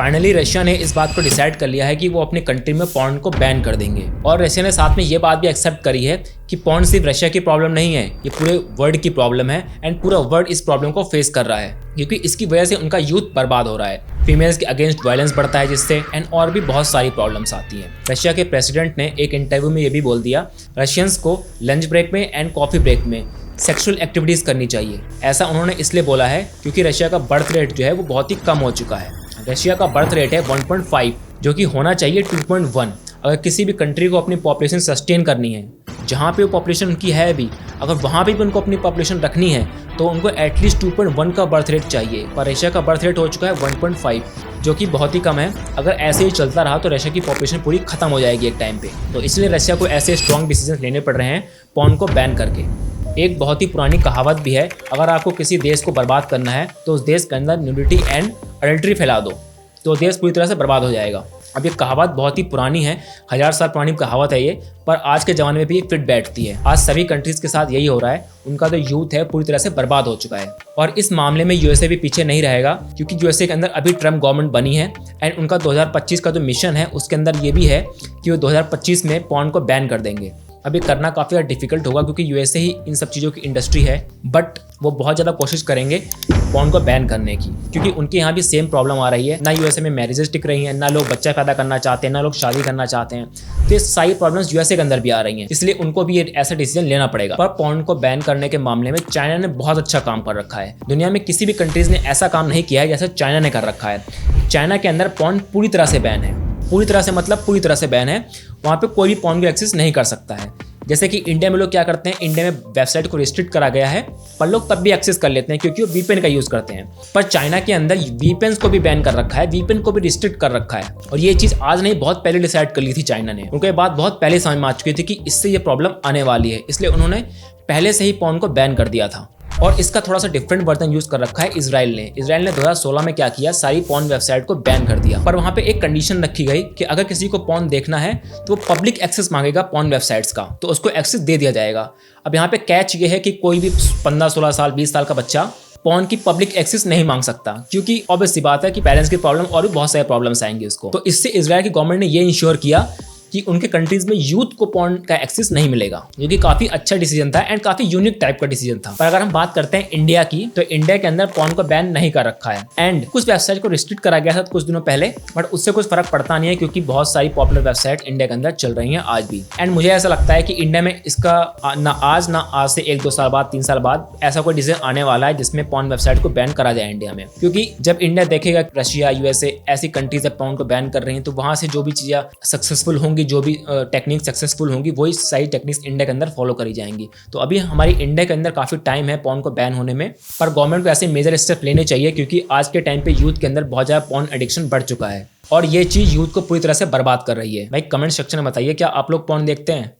Finally Russia ने इस बात को डिसाइड कर लिया है कि वो अपनी कंट्री में पॉर्न को बैन कर देंगे। और रशिया ने साथ में ये बात भी एक्सेप्ट करी है कि पॉर्न सिर्फ रशिया की प्रॉब्लम नहीं है, ये पूरे वर्ल्ड की प्रॉब्लम है एंड पूरा वर्ल्ड इस प्रॉब्लम को फेस कर रहा है, क्योंकि इसकी वजह से उनका यूथ बर्बाद हो रहा है, फीमेल्स के अगेंस्ट वायलेंस बढ़ता है जिससे, एंड और भी बहुत सारी प्रॉब्लम्स आती हैं। रशिया के प्रेसिडेंट ने एक इंटरव्यू में ये भी बोल दिया रशियंस को लंच ब्रेक में एंड कॉफी ब्रेक में सेक्सुअल एक्टिविटीज़ करनी चाहिए। ऐसा उन्होंने इसलिए बोला है क्योंकि रशिया का बर्थ रेट जो है वो बहुत ही कम हो चुका है। रशिया का बर्थ रेट है 1.5 जो कि होना चाहिए 2.1। अगर किसी भी कंट्री को अपनी पॉपुलेशन सस्टेन करनी है, जहाँ पे वो पॉपुलेशन उनकी है भी, अगर वहाँ पे भी उनको अपनी पॉपुलेशन रखनी है तो उनको एटलीस्ट 2.1 का बर्थ रेट चाहिए। पर रशिया का बर्थ रेट हो चुका है 1.5 जो कि बहुत ही कम है। अगर ऐसे ही चलता रहा तो रशिया की पॉपुलेशन पूरी खत्म हो जाएगी एक टाइम पे। तो इसलिए रशिया को ऐसे स्ट्रॉन्ग डिसीजन लेने पड़ रहे हैं पॉर्न को बैन करके। एक बहुत ही पुरानी कहावत भी है, अगर आपको किसी देश को बर्बाद करना है तो उस देश के अंदर न्यूडिटी एंड अडल्ट्री फैला दो, तो देश पूरी तरह से बर्बाद हो जाएगा। अब ये कहावत बहुत ही पुरानी है, 1000 साल पुरानी कहावत है ये, पर आज के ज़माने में भी ये फिट बैठती है। आज सभी कंट्रीज़ के साथ यही हो रहा है, उनका जो यूथ है पूरी तरह से बर्बाद हो चुका है। और इस मामले में यूएसए भी पीछे नहीं रहेगा, क्योंकि यूएसए के अंदर अभी ट्रम्प गवर्नमेंट बनी है एंड उनका 2025 का जो मिशन है उसके अंदर ये भी है कि वो 2025 में पॉर्न को बैन कर देंगे। अब ये करना काफ़ी ज़्यादा डिफिकल्ट होगा क्योंकि यूएसए ही इन सब चीज़ों की इंडस्ट्री है, बट वो बहुत ज़्यादा कोशिश करेंगे पॉर्न को बैन करने की, क्योंकि उनके यहाँ भी सेम प्रॉब्लम आ रही है। ना यूएसए में मैरिजेस टिक रही हैं, ना लोग बच्चा पैदा करना चाहते हैं, ना लोग शादी करना चाहते हैं। तो ये सारी प्रॉब्लम्स यूएसए के अंदर भी आ रही हैं, इसलिए उनको भी ऐसा डिसीजन लेना पड़ेगा। पर पॉर्न को बैन करने के मामले में चाइना ने बहुत अच्छा काम कर रखा है। दुनिया में किसी भी कंट्रीज़ ने ऐसा काम नहीं किया है जैसे चाइना ने कर रखा है। चाइना के अंदर पॉर्न पूरी तरह से बैन है, पूरी तरह से मतलब पूरी तरह से बैन है। वहाँ पे कोई भी पॉर्न को एक्सेस नहीं कर सकता है। जैसे कि इंडिया में लोग क्या करते हैं, इंडिया में वेबसाइट को रिस्ट्रिक्ट करा गया है पर लोग तब भी एक्सेस कर लेते हैं क्योंकि वो वीपीएन का यूज़ करते हैं। पर चाइना के अंदर वीपीएन को भी बैन कर रखा है, वीपीएन को भी रिस्ट्रिक्ट कर रखा है। और ये चीज़ आज नहीं, बहुत पहले डिसाइड कर ली थी चाइना ने। उनको ये बात बहुत पहले समझ में आ चुकी थी कि इससे ये प्रॉब्लम आने वाली है, इसलिए उन्होंने पहले से ही पॉर्न को बैन कर दिया था। और इसका थोड़ा सा डिफरेंट वर्जन यूज़ कर रखा है इजराइल ने। इजराइल ने 2016 में क्या किया, सारी पॉर्न वेबसाइट को बैन कर दिया। पर वहाँ पे एक कंडीशन रखी गई कि अगर किसी को पॉर्न देखना है तो वो पब्लिक एक्सेस मांगेगा पॉर्न वेबसाइट्स का, तो उसको एक्सेस दे दिया जाएगा। अब यहाँ पे कैच ये है कि कोई भी 15-16 साल 20 साल का बच्चा पॉर्न की पब्लिक एक्सेस नहीं मांग सकता, क्योंकि ऑब्वियस सी बात है कि पेरेंट्स की प्रॉब्लम और भी बहुत सारे प्रॉब्लम्स आएंगे उसको। तो इससे इजराइल की गवर्नमेंट ने ये इंश्योर किया कि उनके कंट्रीज में यूथ को पॉर्न का एक्सेस नहीं मिलेगा, जो कि काफी अच्छा डिसीजन था एंड काफी यूनिक टाइप का डिसीजन था। पर अगर हम बात करते हैं इंडिया की, तो इंडिया के अंदर पॉर्न को बैन नहीं कर रखा है एंड कुछ वेबसाइट को रिस्ट्रिक्ट करा गया था कुछ दिनों पहले, बट उससे कुछ फर्क पड़ता नहीं है क्योंकि बहुत सारी पॉपुलर वेबसाइट इंडिया के अंदर चल रही हैं आज भी। एंड मुझे ऐसा लगता है कि इंडिया में इसका ना आज से 1-2 साल बाद 3 साल बाद ऐसा कोई डिसीजन आने वाला है जिसमें पॉर्न वेबसाइट को बैन करा जाए इंडिया में। क्योंकि जब इंडिया देखेगा रशिया, यूएसए ऐसी कंट्रीज पॉर्न को बैन कर रही हैं, तो वहां से जो भी चीज़ें सक्सेसफुल होंगी, जो भी टेक्निक सक्सेसफुल होंगी, वही सारी टेक्निक्स इंडिया के अंदर फॉलो करी जाएंगी। तो अभी हमारी इंडिया के अंदर काफ़ी टाइम है पॉर्न को बैन होने में, पर गवर्नमेंट को ऐसे मेजर स्टेप लेने चाहिए क्योंकि आज के टाइम पे यूथ के अंदर बहुत ज़्यादा पॉर्न एडिक्शन बढ़ चुका है और ये चीज़ यूथ को पूरी तरह से बर्बाद कर रही है। भाई कमेंट सेक्शन में बताइए, क्या आप लोग पॉर्न देखते हैं?